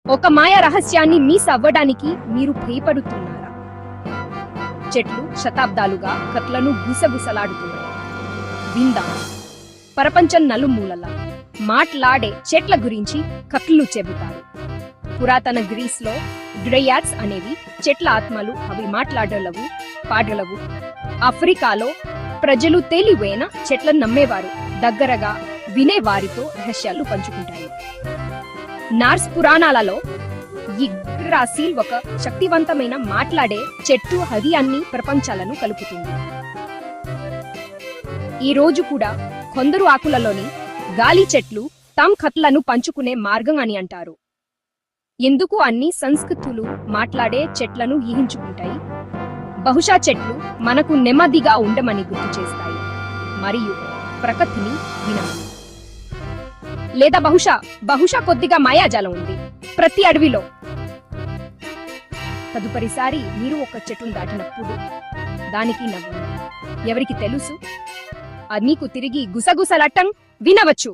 ఒక మాయ రహస్యాన్ని మిస్ అవ్వడానికి మీరు భయపడుతున్నారా? చెట్లు శతాబ్దాలుగా కట్లను గుసగుసలాడుతున్నాయి. విందాం. ప్రపంచం నలుమూలలా మాట్లాడే చెట్ల గురించి కట్లు చెబుతారు. పురాతన గ్రీస్ లో డ్రయాడ్స్ అనేవి చెట్ల ఆత్మలు. అవి మాట్లాడలవు, పాడలవు. ఆఫ్రికాలో ప్రజలు తెలివైన చెట్లను నమ్మేవారు. దగ్గరగా వినేవారితో రహస్యాలు పంచుకుంటాయి. నార్స్ పురాణాలలో యగ్ద్రాసిల్ ఒక శక్తివంతమైన మాట్లాడే చెట్టు. అది అన్ని ప్రపంచాలను కలుపుతుంది. ఈ రోజు కూడా కొందరు ఆకులలోని గాలి చెట్లు తమ కథలను పంచుకునే మార్గం అని అంటారు. ఎందుకు అన్ని సంస్కృతులు మాట్లాడే చెట్లను ఊహించుకుంటాయి? బహుశా చెట్లు మనకు నెమ్మదిగా ఉండమని గుర్తు చేస్తాయి మరియు ప్రకృతిని వినమని. లేదా బహుశా కొద్దిగా మాయాజాలం ఉంది ప్రతి అడవిలో. తదుపరిసారి మీరు ఒక చెట్టును దాటినప్పుడు దానికి నవ్వండి. ఎవరికి తెలుసు, అది నీకు తిరిగి గుసగుసలట్టం వినవచ్చు.